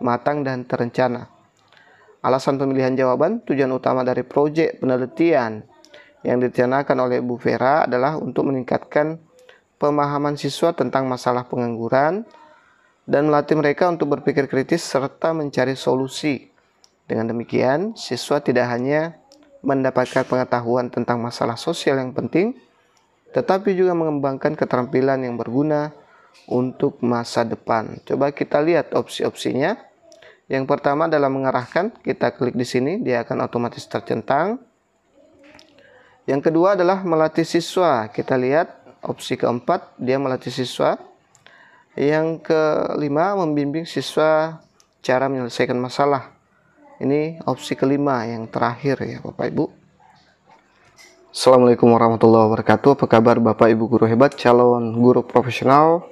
matang dan terencana. Alasan pemilihan jawaban, tujuan utama dari proyek penelitian yang direncanakan oleh Bu Vera adalah untuk meningkatkan pemahaman siswa tentang masalah pengangguran dan melatih mereka untuk berpikir kritis serta mencari solusi. Dengan demikian, siswa tidak hanya mendapatkan pengetahuan tentang masalah sosial yang penting, tetapi juga mengembangkan keterampilan yang berguna untuk masa depan. Coba kita lihat opsi-opsinya. Yang pertama adalah mengarahkan, kita klik di sini, dia akan otomatis tercentang. Yang kedua adalah melatih siswa, kita lihat opsi keempat, dia melatih siswa. Yang kelima, membimbing siswa cara menyelesaikan masalah. Ini opsi kelima yang terakhir ya Bapak Ibu. Assalamualaikum warahmatullahi wabarakatuh. Apa kabar Bapak Ibu guru hebat, calon guru profesional?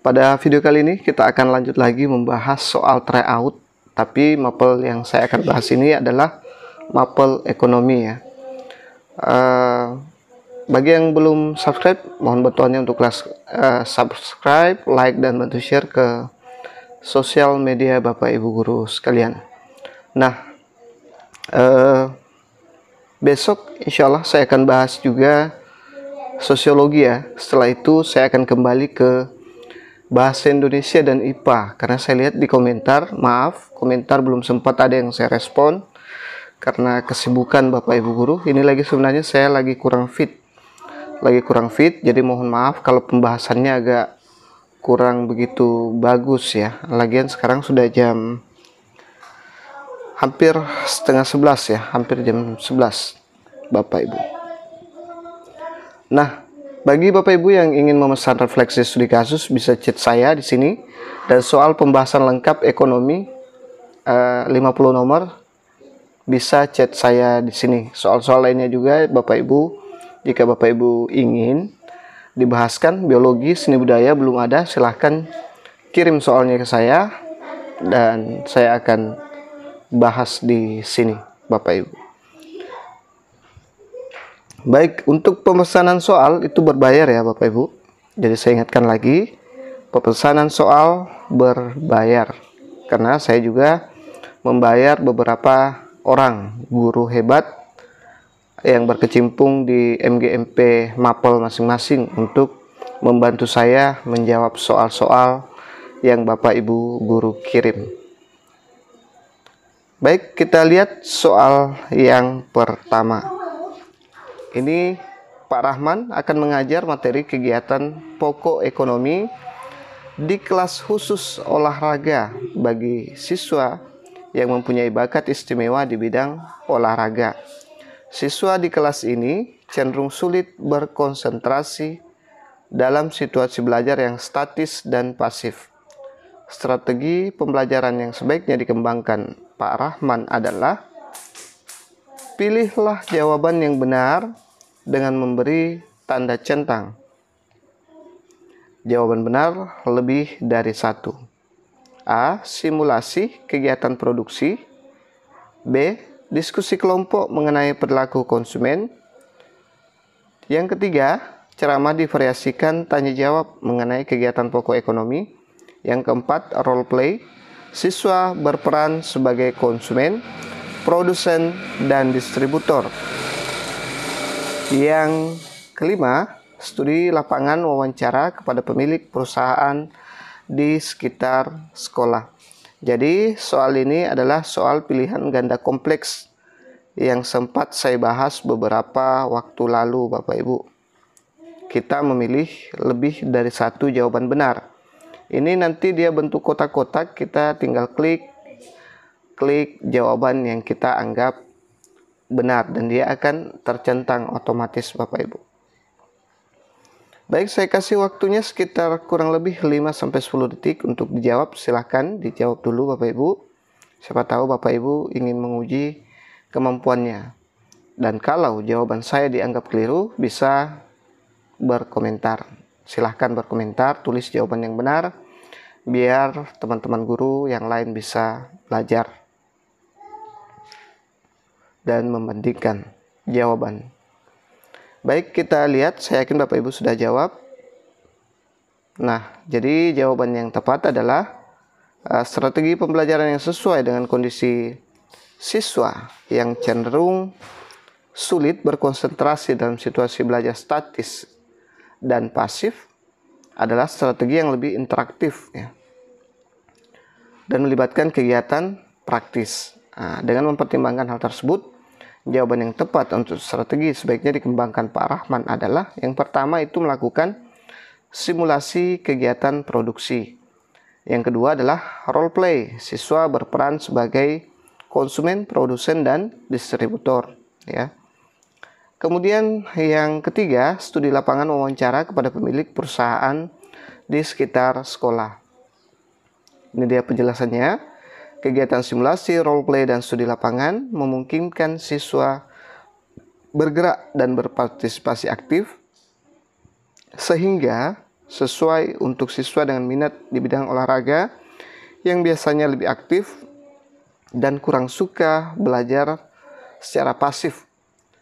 Pada video kali ini kita akan lanjut lagi membahas soal tryout, tapi mapel yang saya akan bahas ini adalah mapel ekonomi ya. Bagi yang belum subscribe, mohon bantuannya untuk subscribe, like, dan bantu share ke sosial media Bapak Ibu guru sekalian. Nah, besok insya Allah saya akan bahas juga sosiologi ya. Setelah itu saya akan kembali ke bahasa Indonesia dan IPA, karena saya lihat di komentar, maaf, komentar belum sempat ada yang saya respon karena kesibukan Bapak Ibu guru. Ini lagi sebenarnya saya lagi kurang fit, jadi mohon maaf kalau pembahasannya agak kurang begitu bagus ya. Lagian sekarang sudah jam hampir setengah 11 ya, hampir jam 11 Bapak Ibu. Nah, bagi Bapak Ibu yang ingin memesan refleksi studi kasus, bisa chat saya di sini. Dan soal pembahasan lengkap ekonomi 50 nomor, bisa chat saya di sini. Soal-soal lainnya juga Bapak Ibu, jika Bapak Ibu ingin dibahaskan, biologi, seni budaya belum ada, silahkan kirim soalnya ke saya dan saya akan bahas di sini Bapak Ibu. Baik, untuk pemesanan soal itu berbayar ya Bapak Ibu. Jadi saya ingatkan lagi, pemesanan soal berbayar. Karena saya juga membayar beberapa orang guru hebat yang berkecimpung di MGMP Mapel masing-masing untuk membantu saya menjawab soal-soal yang Bapak Ibu guru kirim. Baik, kita lihat soal yang pertama. Ini Pak Rahman akan mengajar materi kegiatan pokok ekonomi di kelas khusus olahraga bagi siswa yang mempunyai bakat istimewa di bidang olahraga. Siswa di kelas ini cenderung sulit berkonsentrasi dalam situasi belajar yang statis dan pasif. Strategi pembelajaran yang sebaiknya dikembangkan Pak Rahman adalah: pilihlah jawaban yang benar dengan memberi tanda centang. Jawaban benar lebih dari satu. A. Simulasi kegiatan produksi. B. Diskusi kelompok mengenai perilaku konsumen. Yang ketiga, ceramah divariasikan tanya jawab mengenai kegiatan pokok ekonomi. Yang keempat, role play. Siswa berperan sebagai konsumen, produsen, dan distributor. Yang kelima, studi lapangan wawancara kepada pemilik perusahaan di sekitar sekolah. Jadi soal ini adalah soal pilihan ganda kompleks yang sempat saya bahas beberapa waktu lalu Bapak Ibu. Kita memilih lebih dari satu jawaban benar. Ini nanti dia bentuk kotak-kotak, kita tinggal klik jawaban yang kita anggap benar dan dia akan tercentang otomatis Bapak Ibu. Baik, saya kasih waktunya sekitar kurang lebih 5-10 detik untuk dijawab. Silahkan dijawab dulu Bapak Ibu. Siapa tahu Bapak Ibu ingin menguji kemampuannya. Dan kalau jawaban saya dianggap keliru, bisa berkomentar. Silahkan berkomentar, tulis jawaban yang benar, biar teman-teman guru yang lain bisa belajar dan membandingkan jawaban. Baik, kita lihat. Saya yakin Bapak Ibu sudah jawab. Nah, jadi jawaban yang tepat adalah Strategi pembelajaran yang sesuai dengan kondisi siswa yang cenderung sulit berkonsentrasi dalam situasi belajar statis dan pasif adalah strategi yang lebih interaktif ya, dan melibatkan kegiatan praktis. Dengan mempertimbangkan hal tersebut, jawaban yang tepat untuk strategi sebaiknya dikembangkan Pak Rahman adalah yang pertama itu melakukan simulasi kegiatan produksi. Yang kedua adalah role play, siswa berperan sebagai konsumen, produsen, dan distributor ya. Kemudian yang ketiga, studi lapangan wawancara kepada pemilik perusahaan di sekitar sekolah. Ini dia penjelasannya. Kegiatan simulasi, role play, dan studi lapangan memungkinkan siswa bergerak dan berpartisipasi aktif sehingga sesuai untuk siswa dengan minat di bidang olahraga yang biasanya lebih aktif dan kurang suka belajar secara pasif.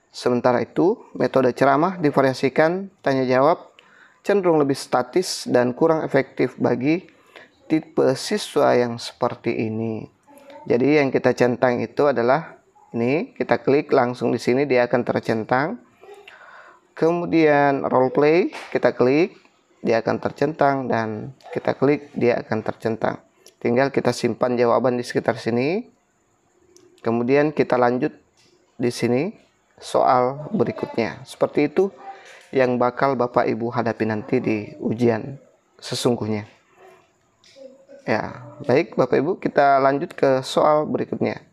Sementara itu, metode ceramah divariasikan, tanya jawab cenderung lebih statis dan kurang efektif bagi tipe siswa yang seperti ini. Jadi yang kita centang itu adalah ini, kita klik langsung di sini dia akan tercentang. Kemudian role play, kita klik, dia akan tercentang, dan kita klik, dia akan tercentang. Tinggal kita simpan jawaban di sekitar sini. Kemudian kita lanjut di sini soal berikutnya. Seperti itu yang bakal Bapak Ibu hadapi nanti di ujian sesungguhnya. Ya, baik Bapak Ibu, kita lanjut ke soal berikutnya.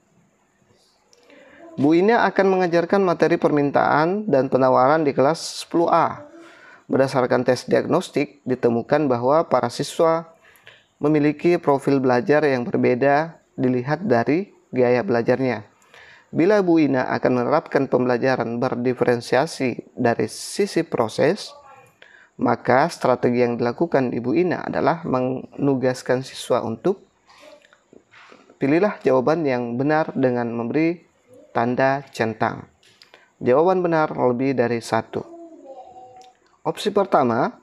Bu Ina akan mengajarkan materi permintaan dan penawaran di kelas 10A. Berdasarkan tes diagnostik, ditemukan bahwa para siswa memiliki profil belajar yang berbeda dilihat dari gaya belajarnya. Bila Bu Ina akan menerapkan pembelajaran berdiferensiasi dari sisi proses, maka strategi yang dilakukan Ibu Ina adalah menugaskan siswa untuk pilihlah jawaban yang benar dengan memberi tanda centang. Jawaban benar lebih dari satu. Opsi pertama,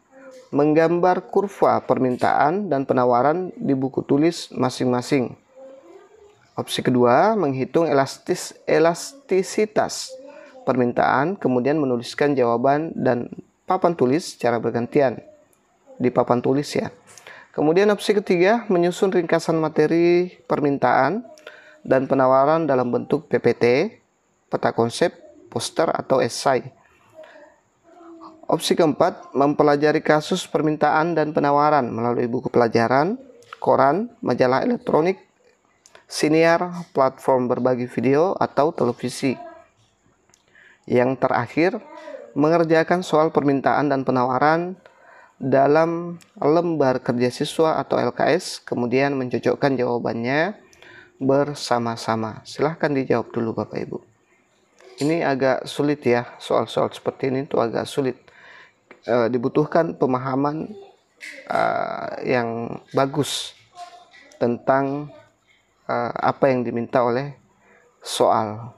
menggambar kurva permintaan dan penawaran di buku tulis masing-masing. Opsi kedua, menghitung elastisitas permintaan, kemudian menuliskan jawaban dan papan tulis secara bergantian di papan tulis ya. Kemudian opsi ketiga, menyusun ringkasan materi permintaan dan penawaran dalam bentuk PPT, peta konsep, poster, atau esai. Opsi keempat, mempelajari kasus permintaan dan penawaran melalui buku pelajaran, koran, majalah elektronik, siniar, platform berbagi video, atau televisi. Yang terakhir, mengerjakan soal permintaan dan penawaran dalam lembar kerja siswa atau LKS, kemudian mencocokkan jawabannya bersama-sama. Silahkan dijawab dulu Bapak Ibu. Ini agak sulit ya, soal-soal seperti ini tuh agak sulit. Dibutuhkan pemahaman yang bagus tentang apa yang diminta oleh soal.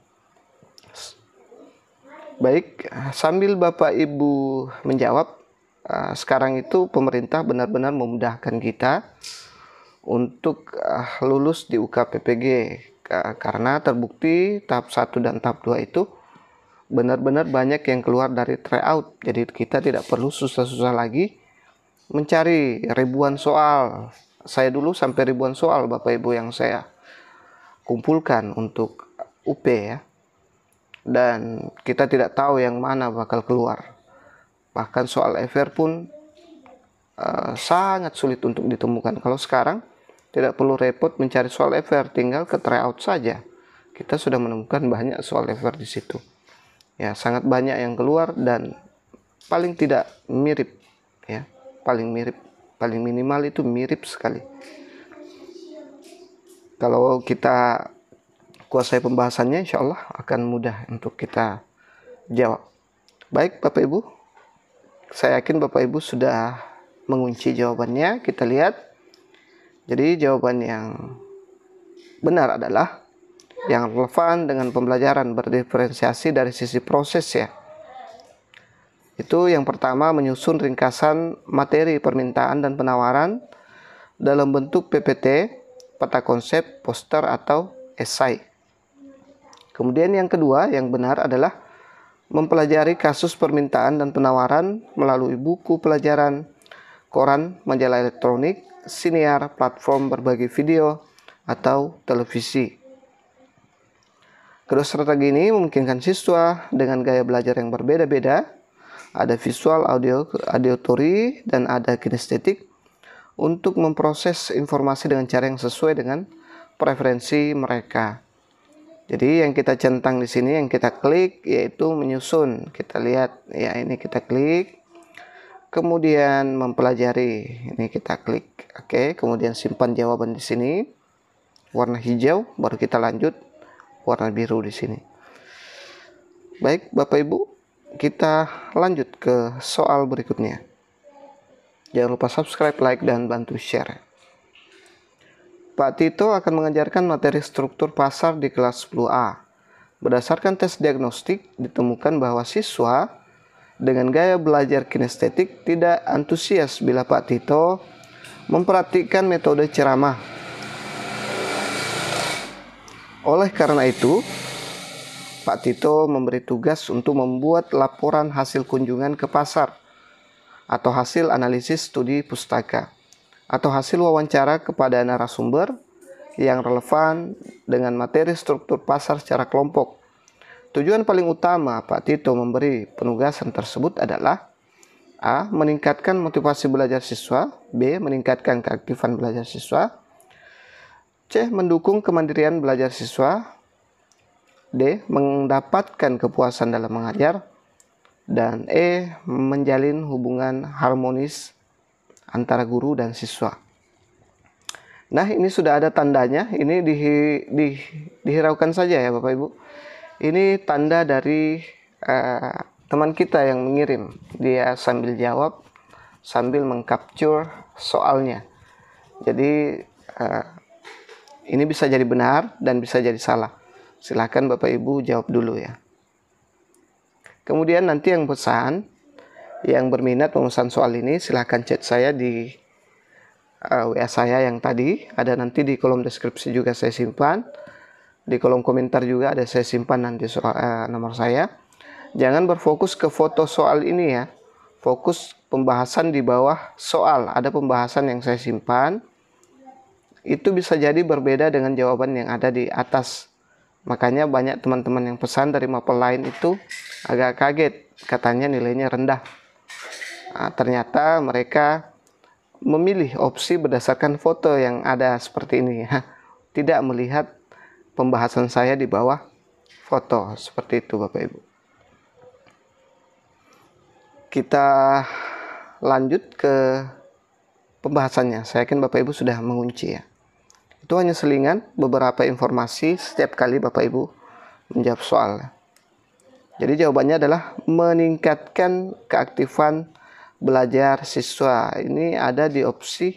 Baik, sambil Bapak Ibu menjawab, sekarang itu pemerintah benar-benar memudahkan kita untuk lulus di UKPPG karena terbukti tahap 1 dan tahap 2 itu benar-benar banyak yang keluar dari tryout. Jadi kita tidak perlu susah-susah lagi mencari ribuan soal. Saya dulu sampai ribuan soal Bapak Ibu yang saya kumpulkan untuk UP ya, dan kita tidak tahu yang mana bakal keluar. Bahkan soal FR pun sangat sulit untuk ditemukan. Kalau sekarang tidak perlu repot mencari soal FR, tinggal ke tryout saja kita sudah menemukan banyak soal FR di situ ya, sangat banyak yang keluar dan paling tidak mirip ya, paling minimal itu mirip sekali. Kalau kita kuasai pembahasannya, insya Allah akan mudah untuk kita jawab. Baik Bapak Ibu, saya yakin Bapak Ibu sudah mengunci jawabannya. Kita lihat. Jadi jawaban yang benar adalah yang relevan dengan pembelajaran berdiferensiasi dari sisi proses ya. Itu yang pertama, menyusun ringkasan materi permintaan dan penawaran dalam bentuk PPT peta konsep, poster, atau esai. Kemudian yang kedua yang benar adalah mempelajari kasus permintaan dan penawaran melalui buku pelajaran, koran, majalah elektronik, siniar, platform berbagi video, atau televisi. Kedua strategi ini memungkinkan siswa dengan gaya belajar yang berbeda-beda, ada visual, audio, auditory, dan ada kinestetik, untuk memproses informasi dengan cara yang sesuai dengan preferensi mereka. Jadi yang kita centang di sini, yang kita klik yaitu menyusun. Kita lihat ya, ini kita klik. Kemudian mempelajari, ini kita klik. Oke, kemudian simpan jawaban di sini. Warna hijau, baru kita lanjut warna biru di sini. Baik, Bapak Ibu, kita lanjut ke soal berikutnya. Jangan lupa subscribe, like, dan bantu share. Pak Tito akan mengajarkan materi struktur pasar di kelas 10A. Berdasarkan tes diagnostik, ditemukan bahwa siswa dengan gaya belajar kinestetik tidak antusias bila Pak Tito memperhatikan metode ceramah. Oleh karena itu, Pak Tito memberi tugas untuk membuat laporan hasil kunjungan ke pasar, atau hasil analisis studi pustaka, atau hasil wawancara kepada narasumber yang relevan dengan materi struktur pasar secara kelompok. Tujuan paling utama Pak Tito memberi penugasan tersebut adalah A. Meningkatkan motivasi belajar siswa, B. Meningkatkan keaktifan belajar siswa, C. Mendukung kemandirian belajar siswa, D. Mendapatkan kepuasan dalam mengajar, dan E. Menjalin hubungan harmonis antara guru dan siswa. Nah, ini sudah ada tandanya. Ini dihiraukan saja ya Bapak Ibu. Ini tanda dari teman kita yang mengirim. Dia sambil jawab, sambil mengcapture soalnya. Jadi ini bisa jadi benar dan bisa jadi salah. Silakan Bapak Ibu jawab dulu ya. Kemudian nanti yang pesan, yang berminat memesan soal ini, silahkan chat saya di WA saya yang tadi. Ada nanti di kolom deskripsi juga saya simpan. Di kolom komentar juga ada saya simpan nanti nomor saya. Jangan berfokus ke foto soal ini ya. Fokus pembahasan di bawah soal. Ada pembahasan yang saya simpan. Itu bisa jadi berbeda dengan jawaban yang ada di atas. Makanya banyak teman-teman yang pesan dari mapel lain itu agak kaget. Katanya nilainya rendah. Nah, ternyata mereka memilih opsi berdasarkan foto yang ada seperti ini ya. Tidak melihat pembahasan saya di bawah foto. Seperti itu Bapak Ibu. Kita lanjut ke pembahasannya. Saya yakin Bapak Ibu sudah mengunci ya. Itu hanya selingan beberapa informasi setiap kali Bapak Ibu menjawab soal. Jadi jawabannya adalah meningkatkan keaktifan belajar siswa. Ini ada di opsi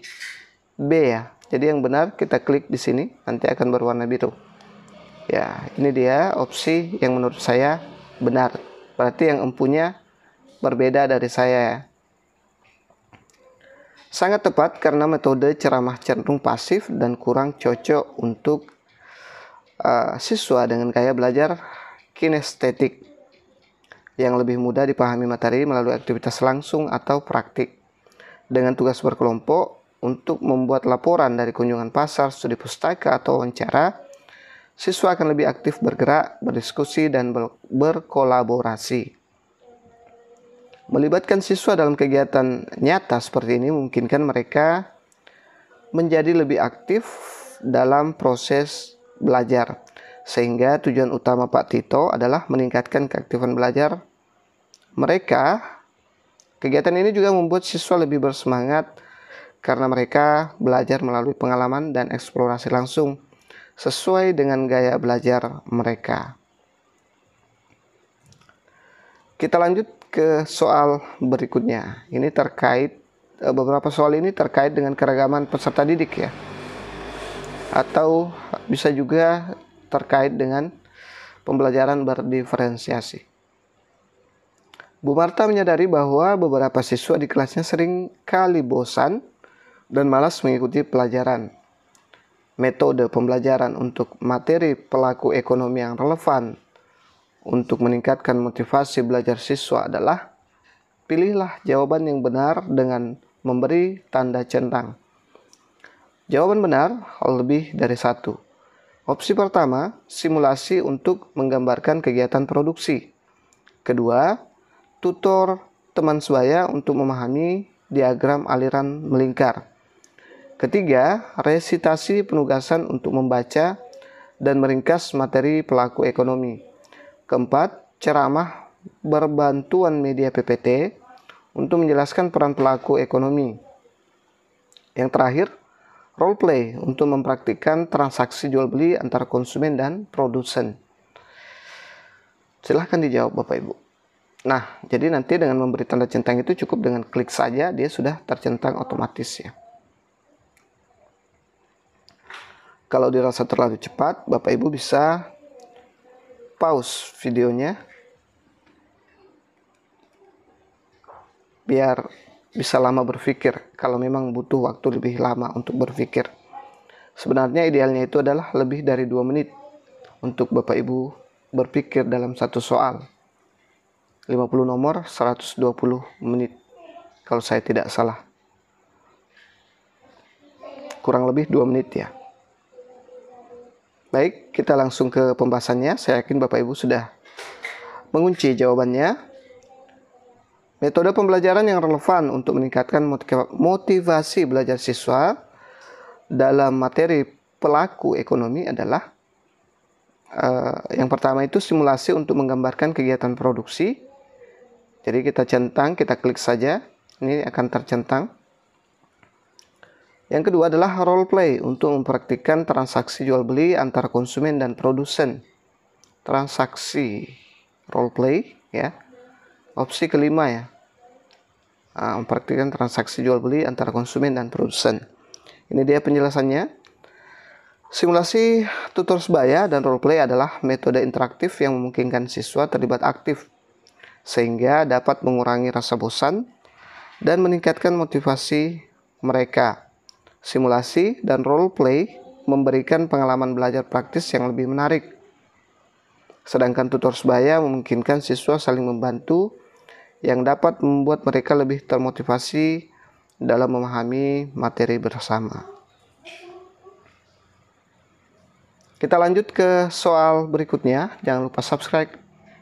B ya. Jadi yang benar kita klik di sini, nanti akan berwarna biru. Ya, ini dia opsi yang menurut saya benar. Berarti yang empunya berbeda dari saya ya. Sangat tepat karena metode ceramah cenderung pasif dan kurang cocok untuk siswa dengan gaya belajar kinestetik yang lebih mudah dipahami materi melalui aktivitas langsung atau praktik. Dengan tugas berkelompok untuk membuat laporan dari kunjungan pasar, studi pustaka, atau wawancara, siswa akan lebih aktif bergerak, berdiskusi, dan berkolaborasi. Melibatkan siswa dalam kegiatan nyata seperti ini memungkinkan mereka menjadi lebih aktif dalam proses belajar. Sehingga tujuan utama Pak Tito adalah meningkatkan keaktifan belajar mereka. Kegiatan ini juga membuat siswa lebih bersemangat karena mereka belajar melalui pengalaman dan eksplorasi langsung sesuai dengan gaya belajar mereka. Kita lanjut ke soal berikutnya. Ini terkait, beberapa soal ini terkait dengan keragaman peserta didik ya. Atau bisa juga terkait dengan pembelajaran berdiferensiasi. Bu Marta menyadari bahwa beberapa siswa di kelasnya sering kali bosan dan malas mengikuti pelajaran. metode pembelajaran untuk materi pelaku ekonomi yang relevan untuk meningkatkan motivasi belajar siswa adalah pilihlah jawaban yang benar dengan memberi tanda centang. Jawaban benar lebih dari satu. Opsi pertama, simulasi untuk menggambarkan kegiatan produksi. Kedua, tutor teman sebaya untuk memahami diagram aliran melingkar. Ketiga, resitasi penugasan untuk membaca dan meringkas materi pelaku ekonomi. Keempat, ceramah berbantuan media PPT untuk menjelaskan peran pelaku ekonomi. Yang terakhir, role play untuk mempraktikkan transaksi jual beli antara konsumen dan produsen. Silahkan dijawab Bapak Ibu. Nah, jadi nanti dengan memberi tanda centang itu cukup dengan klik saja, dia sudah tercentang otomatis ya. Kalau dirasa terlalu cepat, Bapak Ibu bisa pause videonya biar bisa lama berpikir kalau memang butuh waktu lebih lama untuk berpikir. Sebenarnya idealnya itu adalah lebih dari 2 menit untuk Bapak Ibu berpikir dalam satu soal. 50 nomor 120 menit kalau saya tidak salah. Kurang lebih 2 menit ya. Baik, kita langsung ke pembahasannya. Saya yakin Bapak Ibu sudah mengunci jawabannya. Metode pembelajaran yang relevan untuk meningkatkan motivasi belajar siswa dalam materi pelaku ekonomi adalah yang pertama itu simulasi untuk menggambarkan kegiatan produksi. Jadi kita centang, kita klik saja, ini akan tercentang. Yang kedua adalah role play untuk mempraktikkan transaksi jual beli antara konsumen dan produsen. Transaksi role play ya. Opsi kelima ya. Mempraktikkan transaksi jual beli antara konsumen dan produsen. Ini dia penjelasannya. Simulasi tutor sebaya dan role play adalah metode interaktif yang memungkinkan siswa terlibat aktif sehingga dapat mengurangi rasa bosan dan meningkatkan motivasi mereka. Simulasi dan role play memberikan pengalaman belajar praktis yang lebih menarik. Sedangkan tutor sebaya memungkinkan siswa saling membantu yang dapat membuat mereka lebih termotivasi dalam memahami materi bersama. Kita lanjut ke soal berikutnya. Jangan lupa subscribe,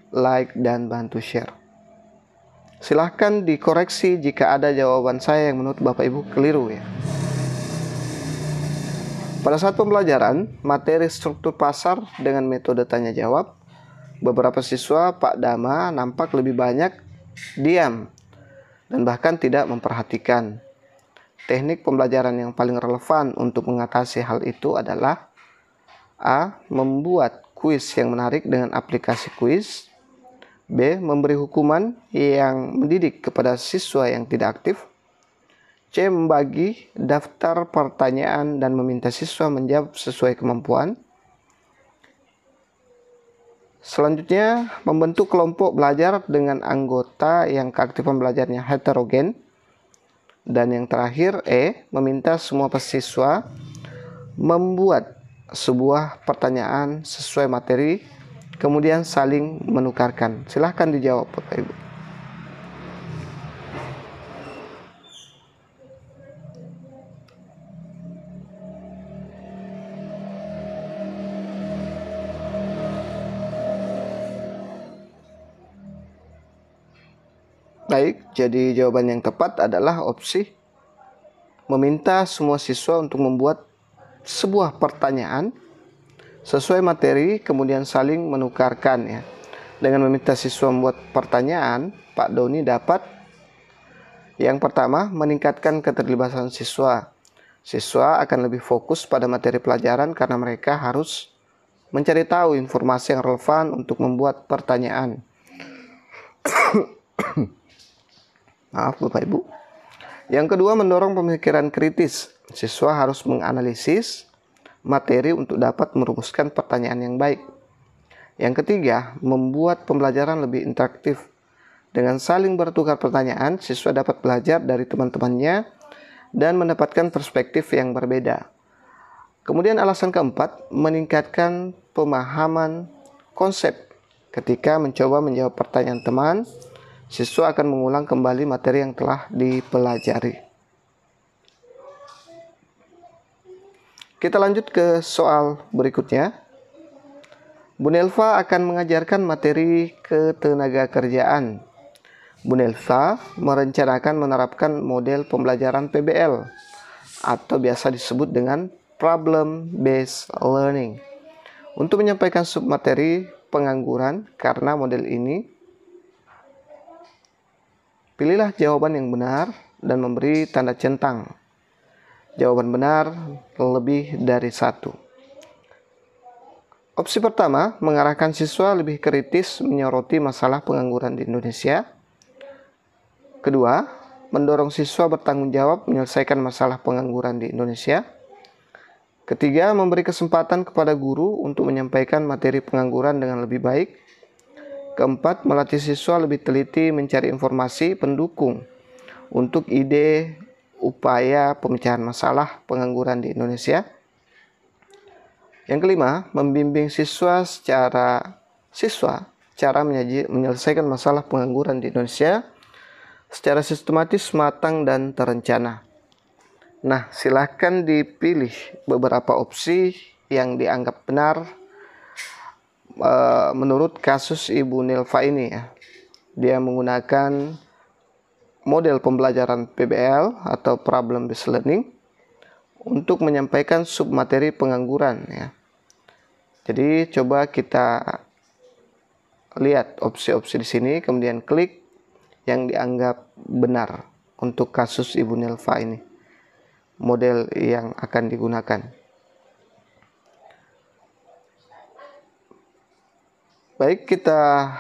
like, dan bantu share. Silahkan dikoreksi jika ada jawaban saya yang menurut Bapak Ibu keliru ya. Pada saat pembelajaran materi struktur pasar dengan metode tanya jawab, beberapa siswa Pak Dama nampak lebih banyak diam dan bahkan tidak memperhatikan. Teknik pembelajaran yang paling relevan untuk mengatasi hal itu adalah A. Membuat kuis yang menarik dengan aplikasi kuis. B. Memberi hukuman yang mendidik kepada siswa yang tidak aktif. C. Membagi daftar pertanyaan dan meminta siswa menjawab sesuai kemampuan. Selanjutnya, membentuk kelompok belajar dengan anggota yang keaktifan belajarnya heterogen. Dan yang terakhir, E. Meminta semua siswa membuat sebuah pertanyaan sesuai materi, kemudian saling menukarkan. Silahkan dijawab, Bapak Ibu. Baik, jadi jawaban yang tepat adalah opsi meminta semua siswa untuk membuat sebuah pertanyaan sesuai materi, kemudian saling menukarkan ya. Dengan meminta siswa membuat pertanyaan, Pak Doni dapat yang pertama, meningkatkan keterlibatan siswa. Siswa akan lebih fokus pada materi pelajaran karena mereka harus mencari tahu informasi yang relevan untuk membuat pertanyaan. Maaf Bapak Ibu. Yang kedua, mendorong pemikiran kritis. Siswa harus menganalisis materi untuk dapat merumuskan pertanyaan yang baik. Yang ketiga, membuat pembelajaran lebih interaktif. Dengan saling bertukar pertanyaan, siswa dapat belajar dari teman-temannya dan mendapatkan perspektif yang berbeda. Kemudian alasan keempat, meningkatkan pemahaman konsep. Ketika mencoba menjawab pertanyaan teman, siswa akan mengulang kembali materi yang telah dipelajari. Kita lanjut ke soal berikutnya. Bu Nelva akan mengajarkan materi ketenagakerjaan. Bu Nelva merencanakan menerapkan model pembelajaran PBL atau biasa disebut dengan Problem Based Learning untuk menyampaikan submateri pengangguran. Karena model ini, pilihlah jawaban yang benar dan memberi tanda centang. Jawaban benar lebih dari satu. Opsi pertama, mengarahkan siswa lebih kritis menyoroti masalah pengangguran di Indonesia. Kedua, mendorong siswa bertanggung jawab menyelesaikan masalah pengangguran di Indonesia. Ketiga, memberi kesempatan kepada guru untuk menyampaikan materi pengangguran dengan lebih baik. Keempat, melatih siswa lebih teliti mencari informasi pendukung untuk ide upaya pemecahan masalah pengangguran di Indonesia. Yang kelima, membimbing siswa cara menyelesaikan masalah pengangguran di Indonesia secara sistematis, matang, dan terencana. Nah, silakan dipilih beberapa opsi yang dianggap benar menurut kasus Ibu Nelva ini ya. Dia menggunakan model pembelajaran PBL atau Problem Based Learning untuk menyampaikan submateri pengangguran ya. Jadi coba kita lihat opsi-opsi di sini, kemudian klik yang dianggap benar untuk kasus Ibu Nelva ini, model yang akan digunakan. Baik, kita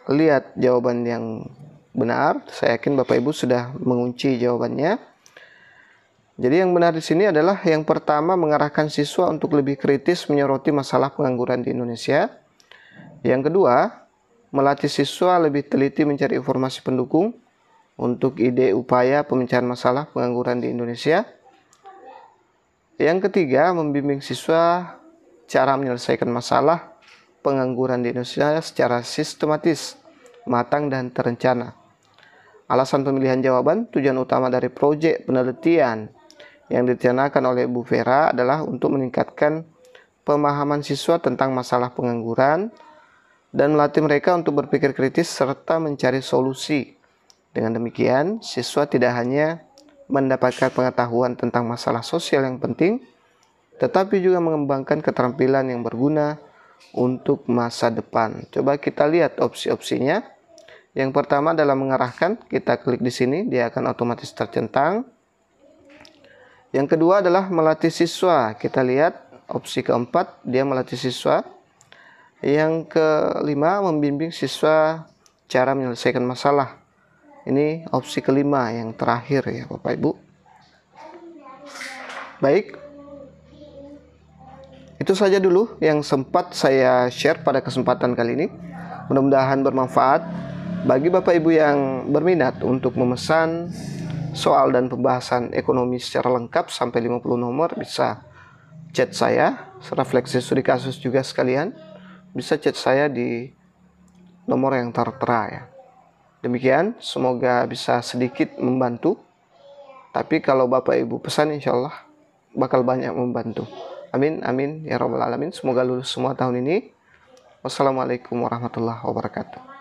lihat jawaban yang benar. Saya yakin Bapak Ibu sudah mengunci jawabannya. Jadi yang benar di sini adalah yang pertama, mengarahkan siswa untuk lebih kritis menyoroti masalah pengangguran di Indonesia. Yang kedua, melatih siswa lebih teliti mencari informasi pendukung untuk ide upaya pemecahan masalah pengangguran di Indonesia. Yang ketiga, membimbing siswa cara menyelesaikan masalah pengangguran di Indonesia secara sistematis, matang, dan terencana. Alasan pemilihan jawaban, tujuan utama dari proyek penelitian yang direncanakan oleh Bu Vera adalah untuk meningkatkan pemahaman siswa tentang masalah pengangguran dan melatih mereka untuk berpikir kritis serta mencari solusi. Dengan demikian, siswa tidak hanya mendapatkan pengetahuan tentang masalah sosial yang penting, tetapi juga mengembangkan keterampilan yang berguna untuk masa depan. Coba kita lihat opsi-opsinya. Yang pertama adalah mengarahkan. Kita klik di sini, dia akan otomatis tercentang. Yang kedua adalah melatih siswa. Kita lihat opsi keempat, dia melatih siswa. Yang kelima, membimbing siswa cara menyelesaikan masalah. Ini opsi kelima yang terakhir ya Bapak Ibu. Baik, itu saja dulu yang sempat saya share pada kesempatan kali ini. Mudah-mudahan bermanfaat. Bagi Bapak Ibu yang berminat untuk memesan soal dan pembahasan ekonomi secara lengkap sampai 50 nomor, bisa chat saya. Refleksi studi kasus juga sekalian, bisa chat saya di nomor yang tertera ya. Demikian, semoga bisa sedikit membantu. Tapi kalau Bapak Ibu pesan, insya Allah bakal banyak membantu. Amin, amin, ya Rabbal Alamin. Semoga lulus semua tahun ini. Wassalamualaikum warahmatullahi wabarakatuh.